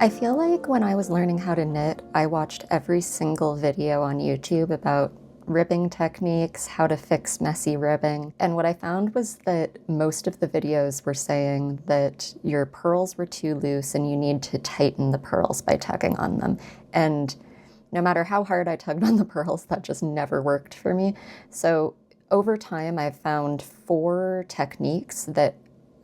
I feel like when I was learning how to knit, I watched every single video on YouTube about ribbing techniques, how to fix messy ribbing. And what I found was that most of the videos were saying that your purls were too loose and you need to tighten the purls by tugging on them. And no matter how hard I tugged on the purls, that just never worked for me. So over time, I've found 4 techniques that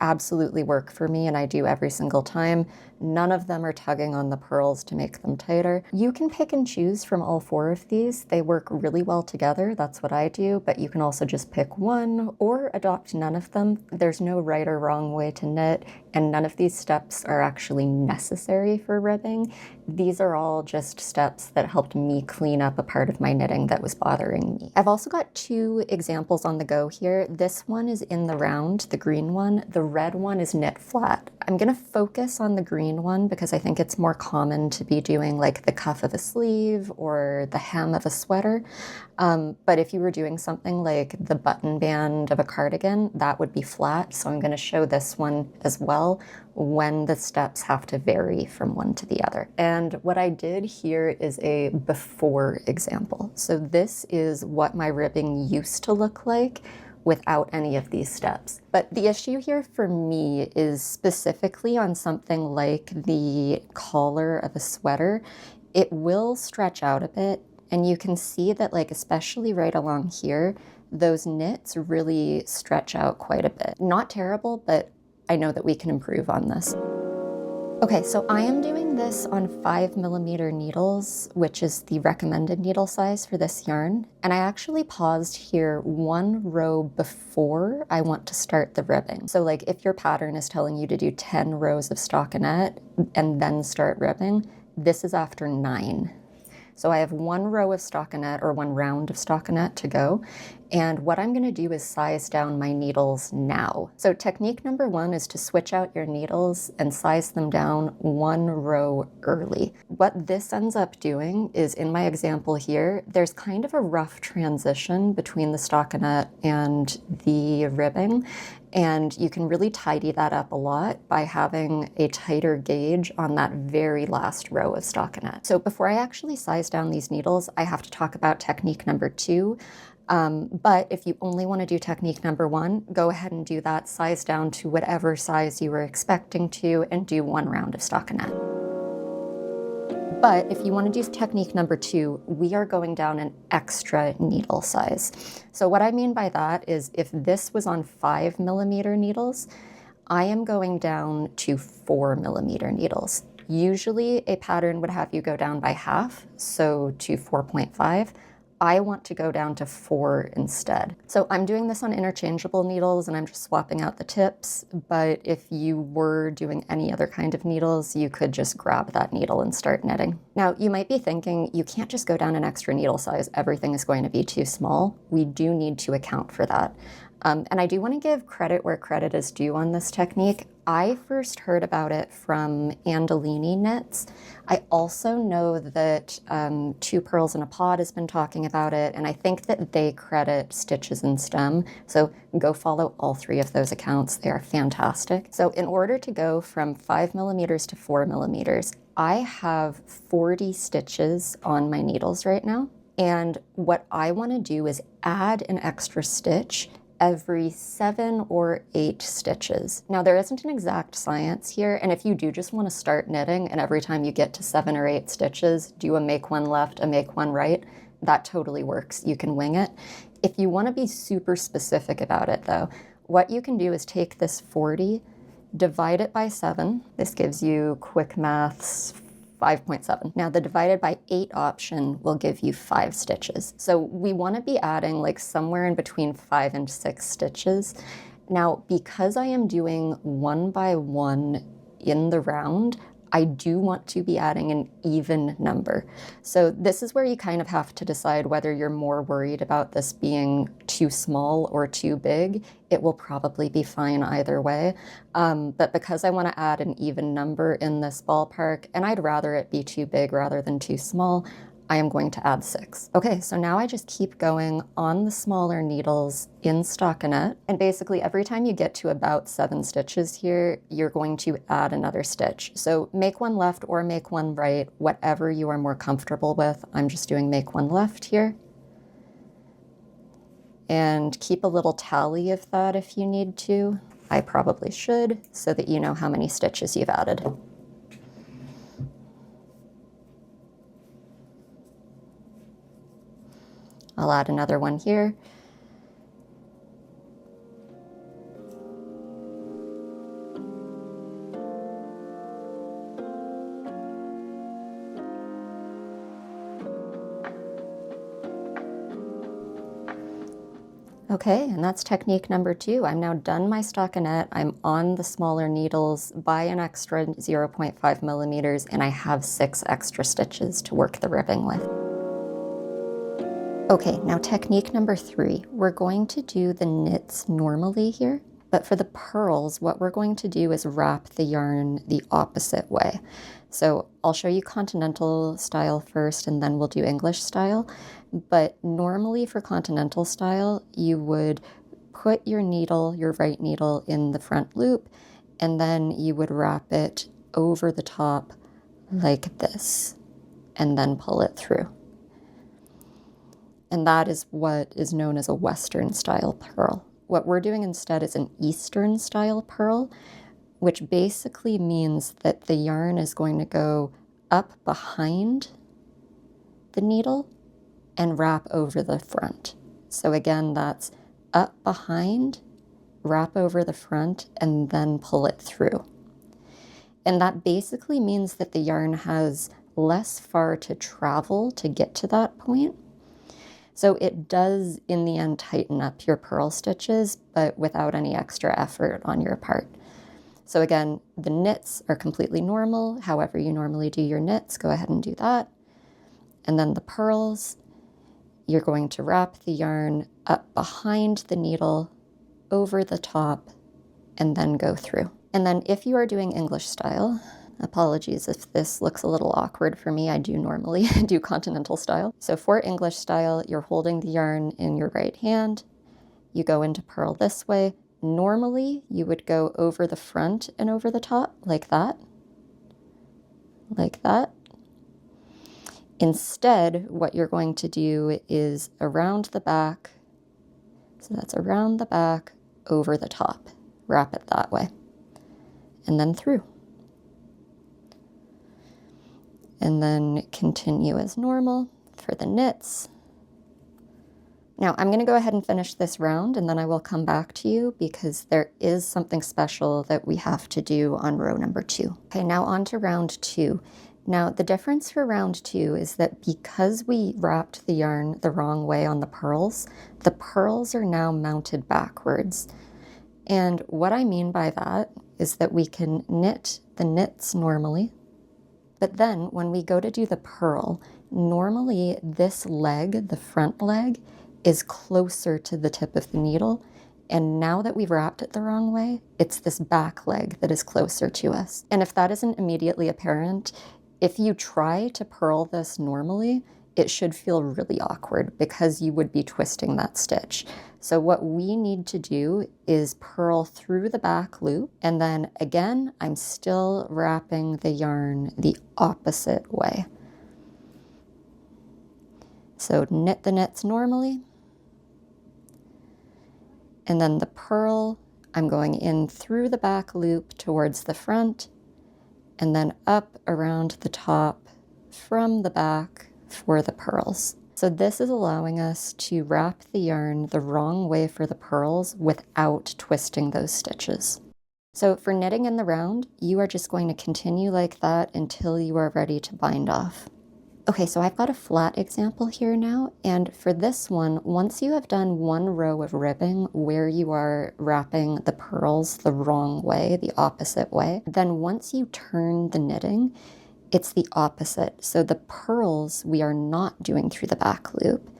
absolutely work for me and I do every single time. None of them are tugging on the purls to make them tighter. You can pick and choose from all 4 of these. They work really well together. That's what I do, but you can also just pick one or adopt none of them. There's no right or wrong way to knit, and none of these steps are actually necessary for ribbing. These are all just steps that helped me clean up a part of my knitting that was bothering me. I've also got 2 examples on the go here. This one is in the round, the green one. The red one is knit flat. I'm gonna focus on the green one because I think it's more common to be doing like the cuff of a sleeve or the hem of a sweater. But if you were doing something like the button band of a cardigan, that would be flat. So I'm gonna show this one as well when the steps have to vary from one to the other. And what I did here is a before example. So this is what my ribbing used to look like without any of these steps. But the issue here for me is specifically on something like the collar of a sweater. It will stretch out a bit, and you can see that, like, especially right along here, those knits really stretch out quite a bit. Not terrible, but I know that we can improve on this. Okay, so I am doing this on 5mm needles, which is the recommended needle size for this yarn. And I actually paused here 1 row before I want to start the ribbing. So like if your pattern is telling you to do 10 rows of stockinette and then start ribbing, this is after 9. So I have 1 row of stockinette or 1 round of stockinette to go. And what I'm gonna do is size down my needles now. So technique number 1 is to switch out your needles and size them down 1 row early. What this ends up doing is, in my example here, there's kind of a rough transition between the stockinette and the ribbing. And you can really tidy that up a lot by having a tighter gauge on that very last row of stockinette. So before I actually size down these needles, I have to talk about technique number 2. But if you only want to do technique number 1, go ahead and do that, size down to whatever size you were expecting to, and do 1 round of stockinette. But if you want to do technique number 2, we are going down an extra needle size. So what I mean by that is if this was on 5mm needles, I am going down to 4mm needles. Usually a pattern would have you go down by half, so to 4.5. I want to go down to 4 instead. So I'm doing this on interchangeable needles and I'm just swapping out the tips, but if you were doing any other kind of needles, you could just grab that needle and start knitting. Now, you might be thinking, you can't just go down an extra needle size, everything is going to be too small. We do need to account for that. And I do want to give credit where credit is due on this technique. I first heard about it from Andolini Knits. I also know that 2 Pearls in a Pod has been talking about it, and I think that they credit Stitches and Stem. So go follow all 3 of those accounts. They are fantastic. So in order to go from 5mm to 4mm, I have 40 stitches on my needles right now. And what I want to do is add an extra stitch every 7 or 8 stitches. Now, there isn't an exact science here, and if you do just want to start knitting and every time you get to 7 or 8 stitches, do a make one left, a make one right, that totally works. You can wing it. If you want to be super specific about it though, what you can do is take this 40, divide it by 7. This gives you quick maths, 5.7. Now the divided by 8 option will give you 5 stitches. So we want to be adding like somewhere in between 5 and 6 stitches. Now, because I am doing 1 by 1 in the round, I do want to be adding an even number. So this is where you kind of have to decide whether you're more worried about this being too small or too big. It will probably be fine either way. But because I want to add an even number in this ballpark, and I'd rather it be too big rather than too small, I am going to add 6. Okay, so now I just keep going on the smaller needles in stockinette, and basically every time you get to about 7 stitches here, you're going to add another stitch. So make one left or make one right, whatever you are more comfortable with. I'm just doing make one left here. And keep a little tally of that if you need to. I probably should, so that you know how many stitches you've added. I'll add another one here. Okay, and that's technique number 2. I'm now done my stockinette. I'm on the smaller needles by an extra 0.5 millimeters, and I have 6 extra stitches to work the ribbing with. Okay, now technique number 3. We're going to do the knits normally here, but for the pearls, what we're going to do is wrap the yarn the opposite way. So I'll show you continental style first, and then we'll do English style. But normally for continental style, you would put your needle, your right needle, in the front loop, and then you would wrap it over the top like this, and then pull it through. And that is what is known as a Western style purl. What we're doing instead is an Eastern style purl, which basically means that the yarn is going to go up behind the needle and wrap over the front. So again, that's up behind, wrap over the front, and then pull it through. And that basically means that the yarn has less far to travel to get to that point. So it does, in the end, tighten up your purl stitches, but without any extra effort on your part. So again, the knits are completely normal. However you normally do your knits, go ahead and do that. And then the pearls, you're going to wrap the yarn up behind the needle, over the top, and then go through. And then if you are doing English style, apologies if this looks a little awkward for me, I do normally do continental style. So for English style, you're holding the yarn in your right hand, you go into purl this way. Normally, you would go over the front and over the top, like that. Like that. Instead, what you're going to do is around the back. So that's around the back, over the top. Wrap it that way. And then through. And then continue as normal for the knits. Now I'm going to go ahead and finish this round, and then I will come back to you because there is something special that we have to do on row number 2. Okay, now on to round 2. Now the difference for round 2 is that because we wrapped the yarn the wrong way on the pearls are now mounted backwards. And what I mean by that is that we can knit the knits normally, but then when we go to do the purl, normally this leg, the front leg, is closer to the tip of the needle. And now that we've wrapped it the wrong way, it's this back leg that is closer to us. And if that isn't immediately apparent, if you try to purl this normally, it should feel really awkward because you would be twisting that stitch. So what we need to do is purl through the back loop, and then again, I'm still wrapping the yarn the opposite way. So knit the knits normally, and then the purl, I'm going in through the back loop towards the front, and then up around the top from the back for the pearls. So this is allowing us to wrap the yarn the wrong way for the pearls without twisting those stitches. So for knitting in the round, you are just going to continue like that until you are ready to bind off. Okay, so I've got a flat example here now, and for this one, once you have done one row of ribbing where you are wrapping the pearls the wrong way, the opposite way, then once you turn the knitting, it's the opposite. So the pearls we are not doing through the back loop,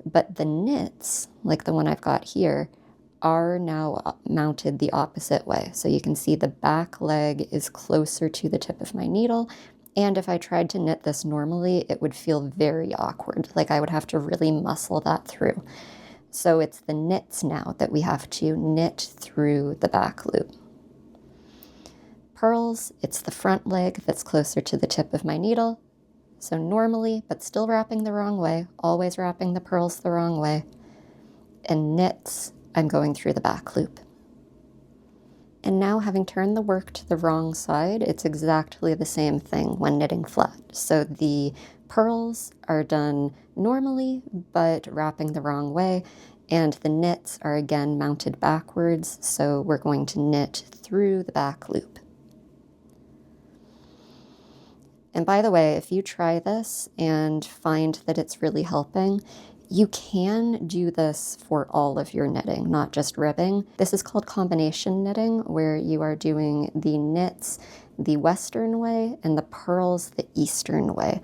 but the knits, like the one I've got here, are now mounted the opposite way. So you can see the back leg is closer to the tip of my needle, And if I tried to knit this normally, it would feel very awkward. Like I would have to really muscle that through. So it's the knits now that we have to knit through the back loop. Purls, it's the front leg that's closer to the tip of my needle. So normally, but still wrapping the wrong way, always wrapping the purls the wrong way. And knits, I'm going through the back loop. And now, having turned the work to the wrong side, it's exactly the same thing when knitting flat. So the purls are done normally, but wrapping the wrong way, and the knits are again mounted backwards, so we're going to knit through the back loop. And by the way, if you try this and find that it's really helping, you can do this for all of your knitting, not just ribbing. This is called combination knitting, where you are doing the knits the Western way and the purls the Eastern way.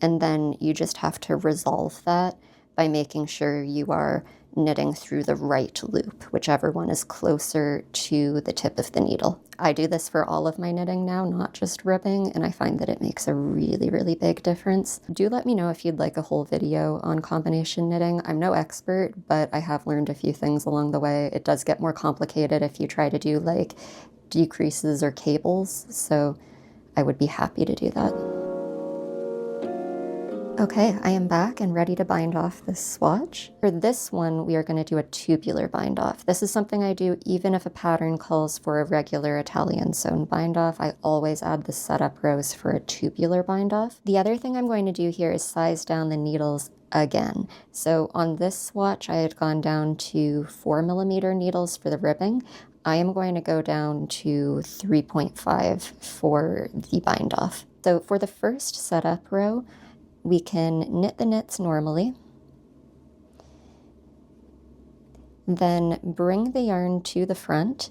And then you just have to resolve that by making sure you are knitting through the right loop, whichever one is closer to the tip of the needle. I do this for all of my knitting now, not just ribbing, and I find that it makes a really, really big difference. Do let me know if you'd like a whole video on combination knitting. I'm no expert, but I have learned a few things along the way. It does get more complicated if you try to do like decreases or cables, so I would be happy to do that. Okay, I am back and ready to bind off this swatch. For this one, we are going to do a tubular bind off. This is something I do even if a pattern calls for a regular Italian sewn bind off. I always add the setup rows for a tubular bind off. The other thing I'm going to do here is size down the needles again. So on this swatch, I had gone down to 4mm needles for the ribbing. I am going to go down to 3.5 for the bind off. So for the first setup row, we can knit the knits normally, then bring the yarn to the front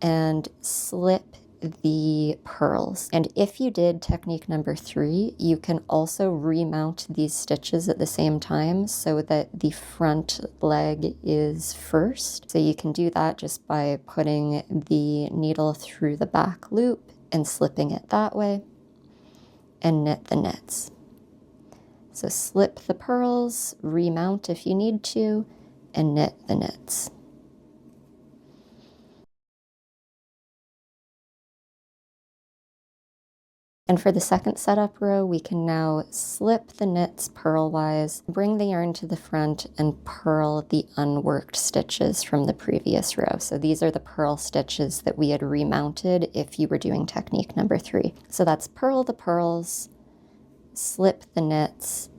and slip the purls. And if you did technique number 3, you can also remount these stitches at the same time so that the front leg is first. So you can do that just by putting the needle through the back loop and slipping it that way and knit the knits. So slip the purls, remount if you need to, and knit the knits. And for the second setup row, we can now slip the knits purlwise, bring the yarn to the front, and purl the unworked stitches from the previous row. So these are the purl stitches that we had remounted if you were doing technique number 3. So that's purl the purls, slip the knits,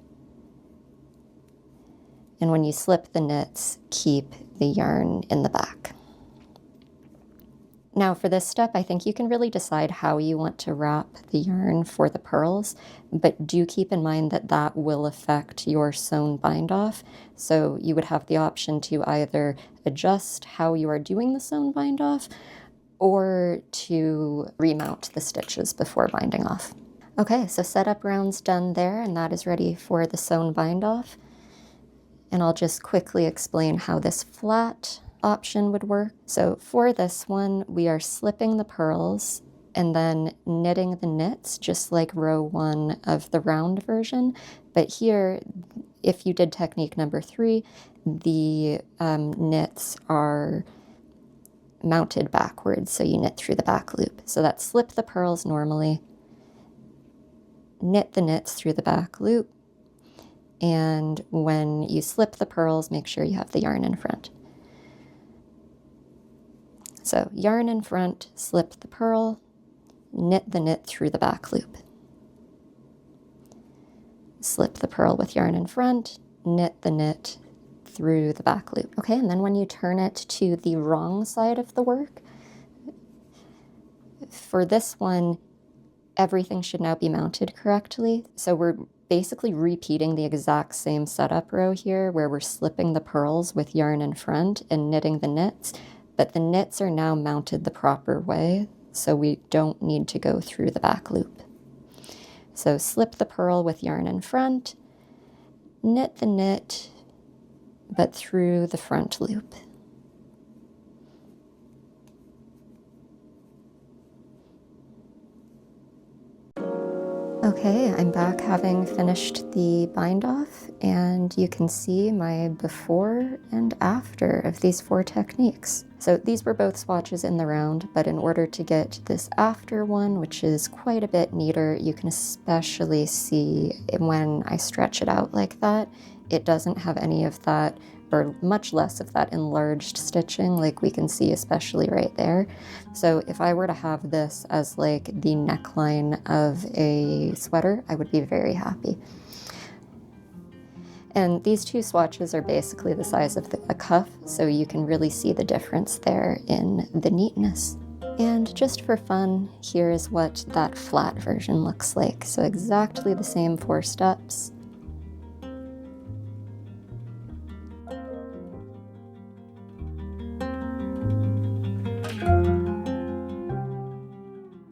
and when you slip the knits, keep the yarn in the back. Now for this step, I think you can really decide how you want to wrap the yarn for the purls, but do keep in mind that that will affect your sewn bind off. So you would have the option to either adjust how you are doing the sewn bind off or to remount the stitches before binding off. Okay, so setup round's done there, and that is ready for the sewn bind off. And I'll just quickly explain how this flat option would work. So for this one, we are slipping the purls and then knitting the knits, just like row 1 of the round version. But here, if you did technique number 3, the knits are mounted backwards, so you knit through the back loop. So that's slip the purls normally, knit the knits through the back loop, and when you slip the purls, make sure you have the yarn in front. So yarn in front, slip the purl, knit the knit through the back loop. Slip the purl with yarn in front, knit the knit through the back loop. Okay, and then when you turn it to the wrong side of the work, for this one, everything should now be mounted correctly. So we're basically repeating the exact same setup row here where we're slipping the purls with yarn in front and knitting the knits, but the knits are now mounted the proper way, so we don't need to go through the back loop. So slip the purl with yarn in front, knit the knit, but through the front loop. Okay, I'm back having finished the bind off, and you can see my before and after of these 4 techniques. So these were both swatches in the round, but in order to get this after one, which is quite a bit neater, you can especially see when I stretch it out like that, it doesn't have any of that, or much less of that enlarged stitching, like we can see especially right there. So if I were to have this as like the neckline of a sweater, I would be very happy. And these 2 swatches are basically the size of a cuff, so you can really see the difference there in the neatness. And just for fun, here's what that flat version looks like. So exactly the same 4 steps.